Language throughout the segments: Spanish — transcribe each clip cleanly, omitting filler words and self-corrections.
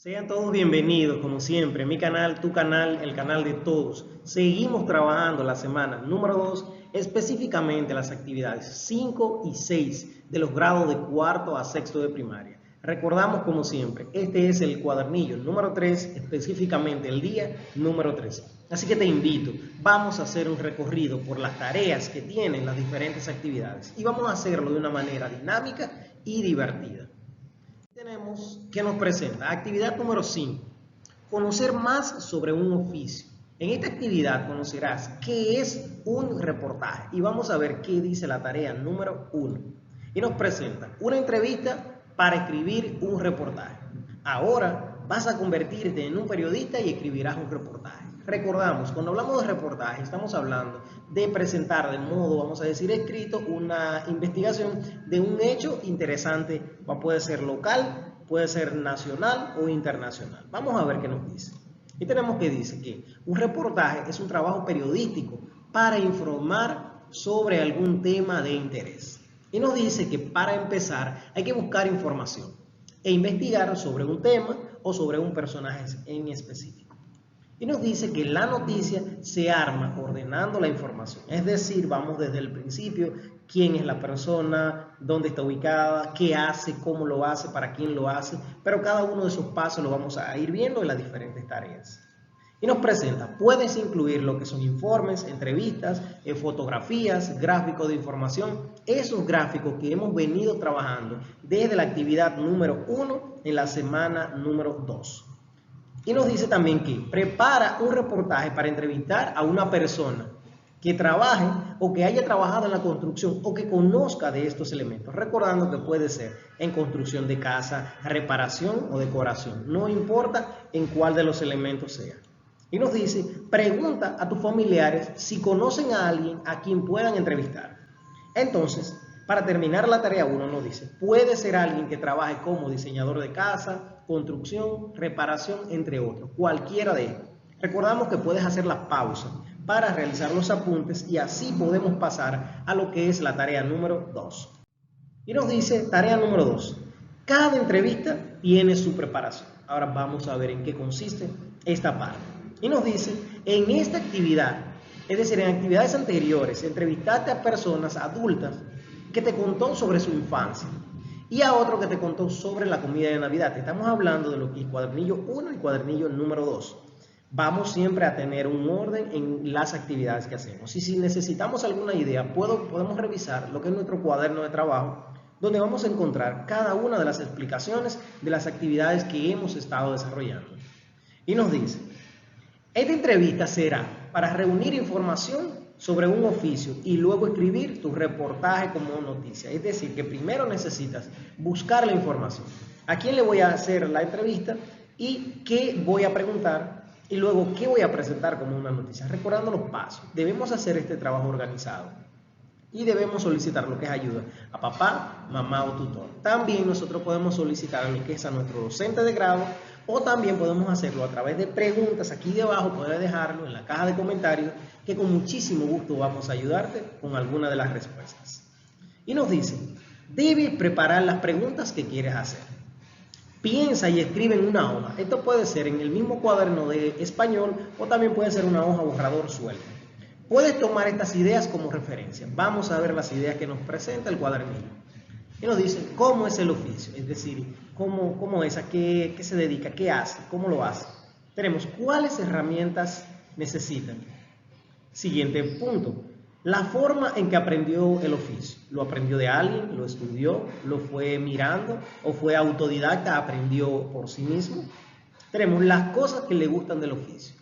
Sean todos bienvenidos, como siempre, mi canal, tu canal, el canal de todos. Seguimos trabajando la semana número 2, específicamente las actividades 5 y 6 de los grados de cuarto a sexto de primaria. Recordamos, como siempre, este es el cuadernillo número 3, específicamente el día número 13. Así que te invito, vamos a hacer un recorrido por las tareas que tienen las diferentes actividades y vamos a hacerlo de una manera dinámica y divertida. Tenemos que nos presenta actividad número 5, conocer más sobre un oficio. En esta actividad conocerás qué es un reportaje y vamos a ver qué dice la tarea número 1. Y nos presenta una entrevista para escribir un reportaje. Ahora vas a convertirte en un periodista y escribirás un reportaje. Recordamos, cuando hablamos de reportaje, estamos hablando de presentar de modo, vamos a decir, escrito, una investigación de un hecho interesante. Puede ser local, puede ser nacional o internacional. Vamos a ver qué nos dice. Y tenemos que dice que un reportaje es un trabajo periodístico para informar sobre algún tema de interés. Y nos dice que para empezar hay que buscar información e investigar sobre un tema o sobre un personaje en específico. Y nos dice que la noticia se arma ordenando la información, es decir, vamos desde el principio, quién es la persona, dónde está ubicada, qué hace, cómo lo hace, para quién lo hace, pero cada uno de esos pasos lo vamos a ir viendo en las diferentes tareas. Y nos presenta, puedes incluir lo que son informes, entrevistas, fotografías, gráficos de información, esos gráficos que hemos venido trabajando desde la actividad número 1 en la semana número 2. Y nos dice también que prepara un reportaje para entrevistar a una persona que trabaje o que haya trabajado en la construcción o que conozca de estos elementos, recordando que puede ser en construcción de casa, reparación o decoración, no importa en cuál de los elementos sea. Y nos dice, pregunta a tus familiares si conocen a alguien a quien puedan entrevistar. Entonces, para terminar la tarea 1 nos dice, puede ser alguien que trabaje como diseñador de casa, construcción, reparación, entre otros, cualquiera de ellos. Recordamos que puedes hacer la pausa para realizar los apuntes y así podemos pasar a lo que es la tarea número 2. Y nos dice, tarea número 2, cada entrevista tiene su preparación. Ahora vamos a ver en qué consiste esta parte. Y nos dice, en esta actividad, es decir, en actividades anteriores, entrevistaste a personas adultas que te contó sobre su infancia y a otro que te contó sobre la comida de Navidad. Estamos hablando de lo que es cuadernillo 1 y cuadernillo número 2. Vamos siempre a tener un orden en las actividades que hacemos. Y si necesitamos alguna idea, podemos revisar lo que es nuestro cuaderno de trabajo, donde vamos a encontrar cada una de las explicaciones de las actividades que hemos estado desarrollando. Y nos dice, esta entrevista será para reunir información sobre un oficio y luego escribir tu reportaje como noticia. Es decir, que primero necesitas buscar la información. ¿A quién le voy a hacer la entrevista y qué voy a preguntar? Y luego, ¿qué voy a presentar como una noticia? Recordando los pasos. Debemos hacer este trabajo organizado. Y debemos solicitar lo que es ayuda a papá, mamá o tutor. También nosotros podemos solicitar lo que es a nuestro docente de grado o también podemos hacerlo a través de preguntas. Aquí debajo puedes dejarlo en la caja de comentarios que con muchísimo gusto vamos a ayudarte con alguna de las respuestas. Y nos dice, debes preparar las preguntas que quieres hacer. Piensa y escribe en una hoja. Esto puede ser en el mismo cuaderno de español o también puede ser una hoja borrador suelta. Puedes tomar estas ideas como referencia. Vamos a ver las ideas que nos presenta el cuadernillo. Y nos dice cómo es el oficio, es decir, cómo es, a qué se dedica, qué hace, cómo lo hace. Tenemos cuáles herramientas necesitan. Siguiente punto, la forma en que aprendió el oficio. ¿Lo aprendió de alguien? ¿Lo estudió? ¿Lo fue mirando? ¿O fue autodidacta? ¿Aprendió por sí mismo? Tenemos las cosas que le gustan del oficio.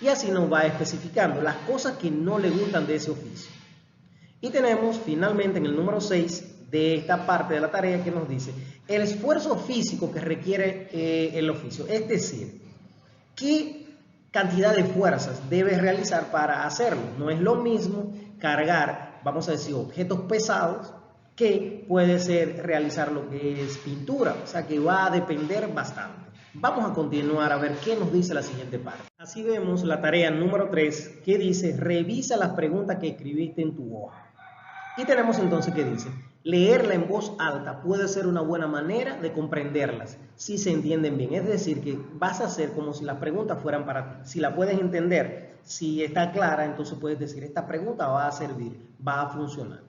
Y así nos va especificando las cosas que no le gustan de ese oficio. Y tenemos finalmente en el número 6 de esta parte de la tarea que nos dice el esfuerzo físico que requiere el oficio. Es decir, qué cantidad de fuerzas debes realizar para hacerlo. No es lo mismo cargar, vamos a decir, objetos pesados que puede ser realizar lo que es pintura. O sea que va a depender bastante. Vamos a continuar a ver qué nos dice la siguiente parte. Así vemos la tarea número 3 que dice, revisa las preguntas que escribiste en tu hoja. Y tenemos entonces que dice, Leerla en voz alta puede ser una buena manera de comprenderlas si se entienden bien. Es decir, que vas a hacer como si las preguntas fueran para ti. Si la puedes entender, si está clara, entonces puedes decir, esta pregunta va a servir, va a funcionar.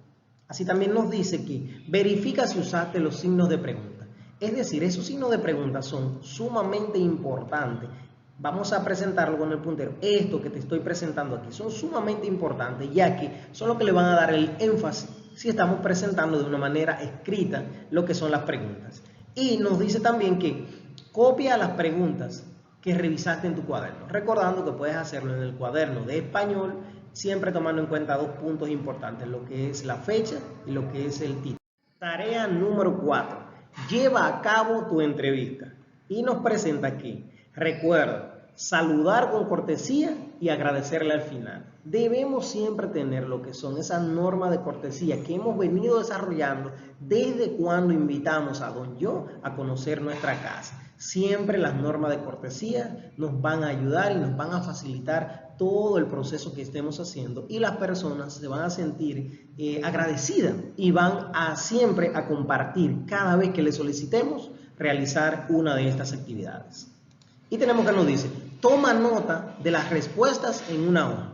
Así también nos dice que verifica si usaste los signos de pregunta. Es decir, esos signos de pregunta son sumamente importantes. Vamos a presentarlo con el puntero. Esto que te estoy presentando aquí son sumamente importantes, ya que son los que le van a dar el énfasis si estamos presentando de una manera escrita lo que son las preguntas. Y nos dice también que copia las preguntas que revisaste en tu cuaderno, recordando que puedes hacerlo en el cuaderno de español, siempre tomando en cuenta dos puntos importantes, lo que es la fecha y lo que es el título. Tarea número 4. Lleva a cabo tu entrevista. Y nos presenta aquí, recuerda, saludar con cortesía y agradecerle al final. Debemos siempre tener lo que son esas normas de cortesía que hemos venido desarrollando desde cuando invitamos a Don Yo a conocer nuestra casa. Siempre las normas de cortesía nos van a ayudar y nos van a facilitar todo el proceso que estemos haciendo, y las personas se van a sentir agradecidas y van a siempre a compartir cada vez que les solicitemos realizar una de estas actividades. Y tenemos que nos dice, toma nota de las respuestas en una hoja.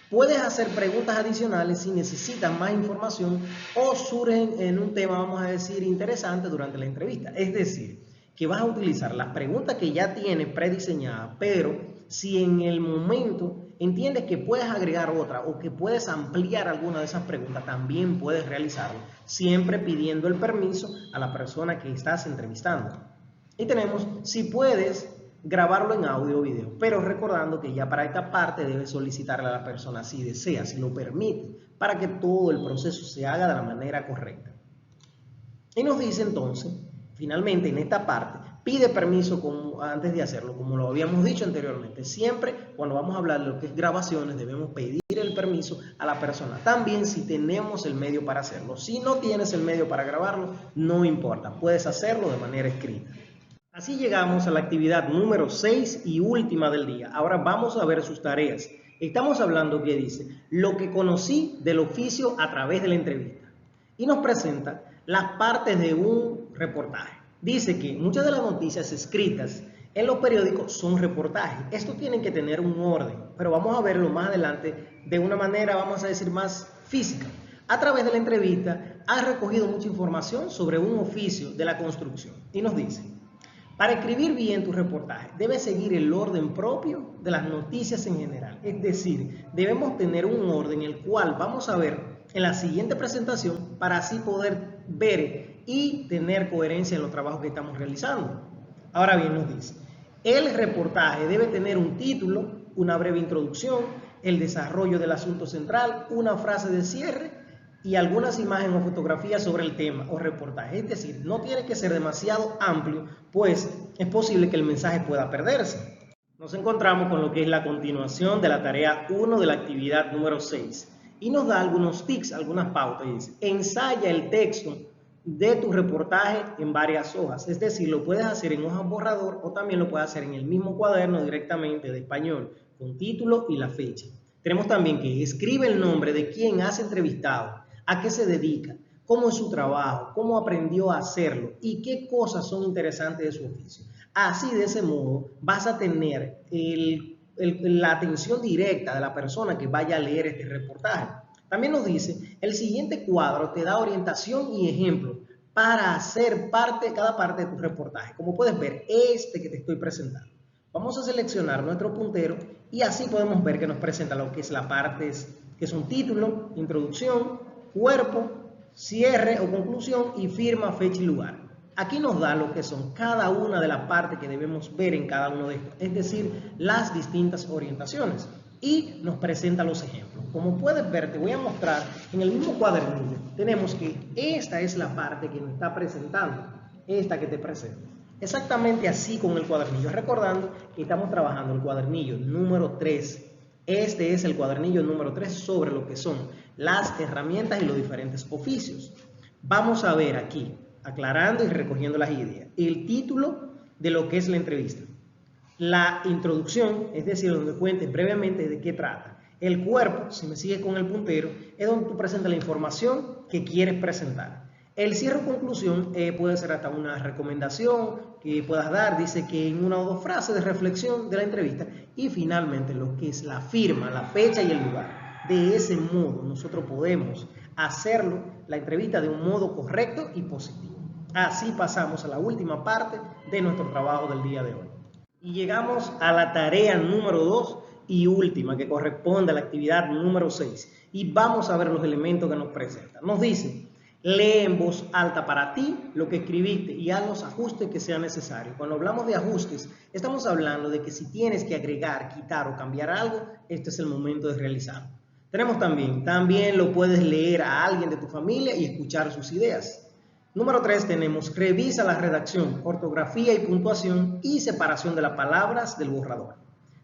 Puedes hacer preguntas adicionales si necesitas más información o surgen en un tema, vamos a decir, interesante durante la entrevista. Es decir, que vas a utilizar las preguntas que ya tienes prediseñadas, pero si en el momento entiendes que puedes agregar otra o que puedes ampliar alguna de esas preguntas, también puedes realizarlo, siempre pidiendo el permiso a la persona que estás entrevistando. Y tenemos, si puedes grabarlo en audio o video, pero recordando que ya para esta parte debes solicitarle a la persona si desea, si lo permite, para que todo el proceso se haga de la manera correcta. Y nos dice entonces, finalmente en esta parte, pide permiso antes de hacerlo, como lo habíamos dicho anteriormente. Siempre cuando vamos a hablar de lo que es grabaciones debemos pedir el permiso a la persona. También si tenemos el medio para hacerlo. Si no tienes el medio para grabarlo, no importa, puedes hacerlo de manera escrita. Así llegamos a la actividad número 6 y última del día. Ahora vamos a ver sus tareas. Estamos hablando que dice, lo que conocí del oficio a través de la entrevista. Y nos presenta las partes de un reportaje. Dice que muchas de las noticias escritas en los periódicos son reportajes. Estos tienen que tener un orden, pero vamos a verlo más adelante de una manera, vamos a decir, más física. A través de la entrevista, has recogido mucha información sobre un oficio de la construcción. Y nos dice, para escribir bien tu reportaje, debes seguir el orden propio de las noticias en general. Es decir, debemos tener un orden el cual vamos a ver en la siguiente presentación para así poder ver y tener coherencia en los trabajos que estamos realizando. Ahora bien, nos dice, el reportaje debe tener un título, una breve introducción, el desarrollo del asunto central, una frase de cierre y algunas imágenes o fotografías sobre el tema o reportaje. Es decir, no tiene que ser demasiado amplio, pues es posible que el mensaje pueda perderse. Nos encontramos con lo que es la continuación de la tarea 1 de la actividad número 6 y nos da algunos tips, algunas pautas. Y dice, ensaya el texto de tu reportaje en varias hojas, es decir, lo puedes hacer en hoja borrador o también lo puedes hacer en el mismo cuaderno directamente de español con título y la fecha. Tenemos también que escribe el nombre de quien has entrevistado, a qué se dedica, cómo es su trabajo, cómo aprendió a hacerlo y qué cosas son interesantes de su oficio. Así, de ese modo, vas a tener la atención directa de la persona que vaya a leer este reportaje. También nos dice, el siguiente cuadro te da orientación y ejemplo para hacer cada parte de tu reportaje. Como puedes ver, este que te estoy presentando. Vamos a seleccionar nuestro puntero y así podemos ver que nos presenta lo que es la parte, que son título, introducción, cuerpo, cierre o conclusión y firma, fecha y lugar. Aquí nos da lo que son cada una de las partes que debemos ver en cada uno de estos, es decir, las distintas orientaciones. Y nos presenta los ejemplos. Como puedes ver, te voy a mostrar en el mismo cuadernillo. Tenemos que esta es la parte que nos está presentando, esta que te presento. Exactamente así con el cuadernillo, recordando que estamos trabajando el cuadernillo número 3. Este es el cuadernillo número 3 sobre lo que son las herramientas y los diferentes oficios. Vamos a ver aquí, aclarando y recogiendo las ideas, el título de lo que es la entrevista. La introducción, es decir, donde cuentes brevemente de qué trata. El cuerpo, si me sigues con el puntero, es donde tú presentas la información que quieres presentar. El cierre o conclusión puede ser hasta una recomendación que puedas dar, dice que en una o dos frases de reflexión de la entrevista, y finalmente lo que es la firma, la fecha y el lugar. De ese modo nosotros podemos hacerlo, la entrevista, de un modo correcto y positivo. Así pasamos a la última parte de nuestro trabajo del día de hoy. Y llegamos a la tarea número 2 y última, que corresponde a la actividad número 6. Y vamos a ver los elementos que nos presentan. Nos dice: lee en voz alta para ti lo que escribiste y haz los ajustes que sean necesarios. Cuando hablamos de ajustes, estamos hablando de que si tienes que agregar, quitar o cambiar algo, este es el momento de realizarlo. Tenemos también lo puedes leer a alguien de tu familia y escuchar sus ideas. Número 3 tenemos: revisa la redacción, ortografía y puntuación y separación de las palabras del borrador.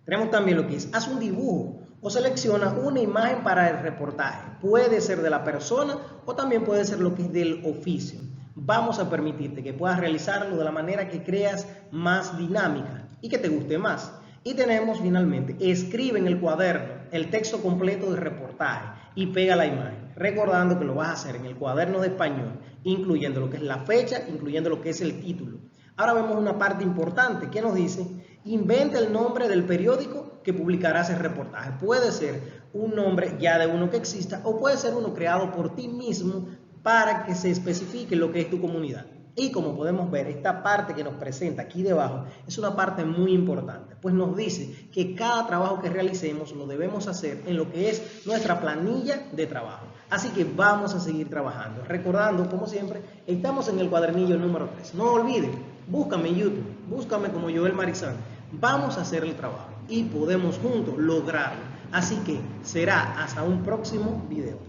Tenemos también lo que es: haz un dibujo o selecciona una imagen para el reportaje. Puede ser de la persona o también puede ser lo que es del oficio. Vamos a permitirte que puedas realizarlo de la manera que creas más dinámica y que te guste más. Y tenemos finalmente: escribe en el cuaderno el texto completo del reportaje y pega la imagen, recordando que lo vas a hacer en el cuaderno de español, incluyendo lo que es la fecha, incluyendo lo que es el título. Ahora vemos una parte importante que nos dice: inventa el nombre del periódico que publicarás el reportaje. Puede ser un nombre ya de uno que exista o puede ser uno creado por ti mismo para que se especifique lo que es tu comunidad. Y como podemos ver, esta parte que nos presenta aquí debajo es una parte muy importante, pues nos dice que cada trabajo que realicemos lo debemos hacer en lo que es nuestra planilla de trabajo. Así que vamos a seguir trabajando. Recordando, como siempre, estamos en el cuadernillo número 3. No olviden, búscame en YouTube, búscame como Joel Marizán. Vamos a hacer el trabajo y podemos juntos lograrlo. Así que será hasta un próximo video.